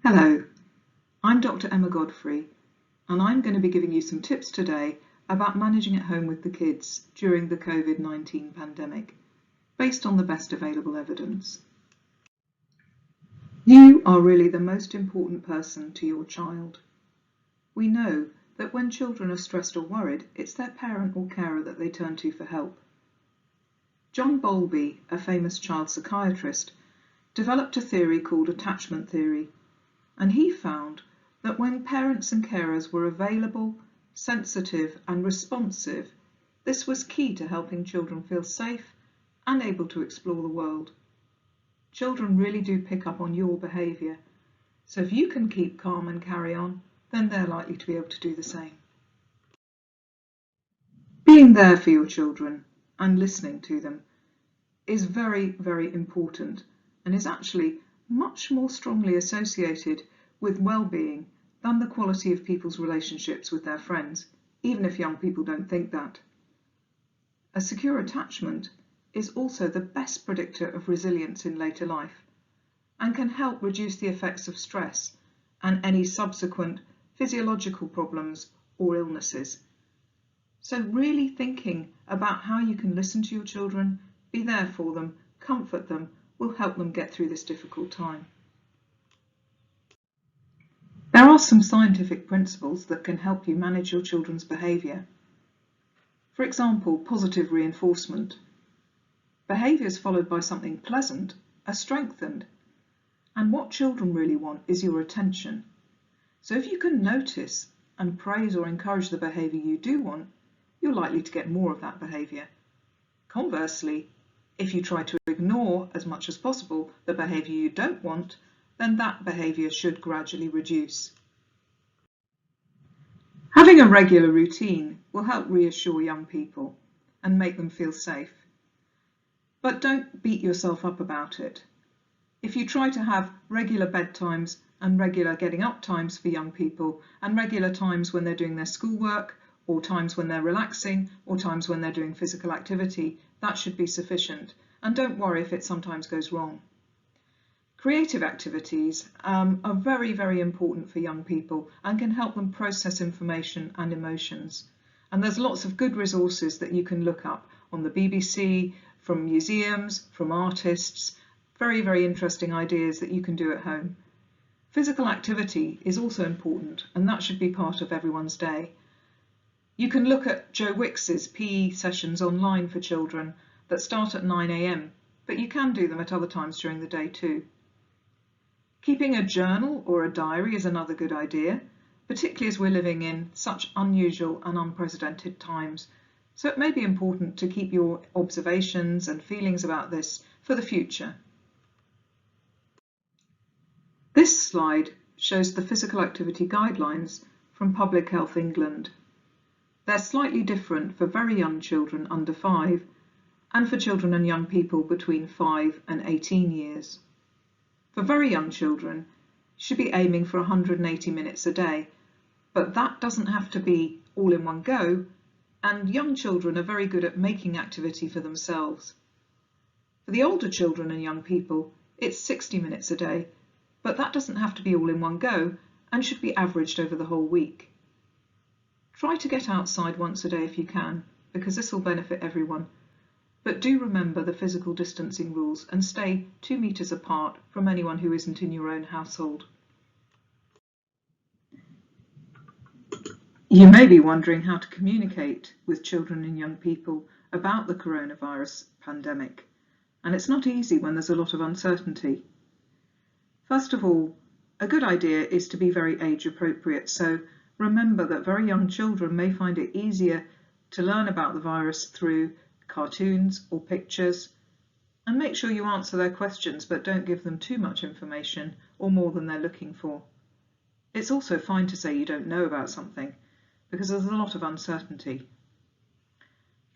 Hello, I'm Dr Godfrey, and I'm going to be giving you some tips today about managing at home with the kids during the COVID-19 pandemic, based on the best available evidence. You are really the most important person to your child. We know that when children are stressed or worried, it's their parent or carer that they turn to for help. John Bowlby, a famous child psychiatrist, developed a theory called attachment theory, and he found that when parents and carers were available, sensitive and responsive, this was key to helping children feel safe and able to explore the world. Children really do pick up on your behaviour, so if you can keep calm and carry on, then they're likely to be able to do the same. Being there for your children and listening to them is very, very important and is actually much more strongly associated with well-being than the quality of people's relationships with their friends, even if young people don't think that. A secure attachment is also the best predictor of resilience in later life and can help reduce the effects of stress and any subsequent physiological problems or illnesses. So really thinking about how you can listen to your children, be there for them, comfort them, will help them get through this difficult time. There are some scientific principles that can help you manage your children's behaviour. For example, positive reinforcement. Behaviours followed by something pleasant are strengthened, and what children really want is your attention. So if you can notice and praise or encourage the behaviour you do want, you're likely to get more of that behaviour. Conversely, if you try to ignore as much as possible the behaviour you don't want, then that behaviour should gradually reduce. Having a regular routine will help reassure young people and make them feel safe. But don't beat yourself up about it. If you try to have regular bedtimes and regular getting up times for young people and regular times when they're doing their schoolwork or times when they're relaxing or times when they're doing physical activity, that should be sufficient. And don't worry if it sometimes goes wrong. Creative activities are very, very important for young people and can help them process information and emotions. And there's lots of good resources that you can look up on the BBC, from museums, from artists, very, very interesting ideas that you can do at home. Physical activity is also important, and that should be part of everyone's day. You can look at Joe Wicks's PE sessions online for children that start at 9 AM, but you can do them at other times during the day too. Keeping a journal or a diary is another good idea, particularly as we're living in such unusual and unprecedented times. So it may be important to keep your observations and feelings about this for the future. This slide shows the physical activity guidelines from Public Health England. They're slightly different for very young children under 5 and for children and young people between 5 and 18 years. For very young children, you should be aiming for 180 minutes a day, but that doesn't have to be all in one go, and young children are very good at making activity for themselves. For the older children and young people, it's 60 minutes a day, but that doesn't have to be all in one go and should be averaged over the whole week. Try to get outside once a day if you can, because this will benefit everyone. But do remember the physical distancing rules and stay 2 meters apart from anyone who isn't in your own household. You may be wondering how to communicate with children and young people about the coronavirus pandemic, and it's not easy when there's a lot of uncertainty. First of all, a good idea is to be very age appropriate, so remember that very young children may find it easier to learn about the virus through cartoons or pictures, and make sure you answer their questions but don't give them too much information or more than they're looking for. It's also fine to say you don't know about something because there's a lot of uncertainty.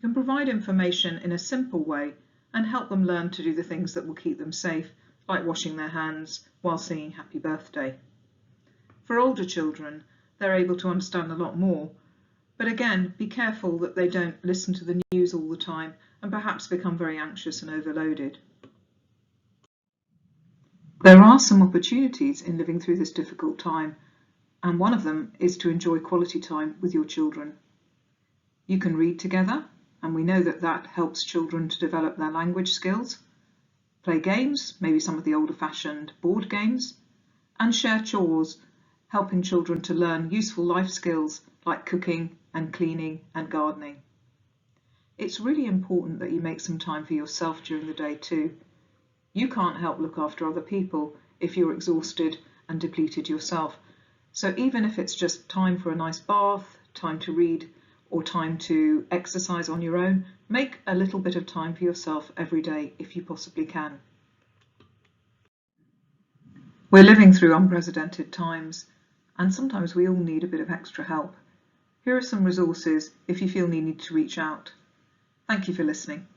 You can provide information in a simple way and help them learn to do the things that will keep them safe, like washing their hands while singing happy birthday. For older children, they're able to understand a lot more. But again, be careful that they don't listen to the news all the time and perhaps become very anxious and overloaded. There are some opportunities in living through this difficult time, and one of them is to enjoy quality time with your children. You can read together, and we know that that helps children to develop their language skills, play games, maybe some of the older-fashioned board games, and share chores, helping children to learn useful life skills like cooking and cleaning and gardening. It's really important that you make some time for yourself during the day too. You can't help look after other people if you're exhausted and depleted yourself. So even if it's just time for a nice bath, time to read, or time to exercise on your own, make a little bit of time for yourself every day if you possibly can. We're living through unprecedented times, and sometimes we all need a bit of extra help. Here are some resources if you feel needed to reach out. Thank you for listening.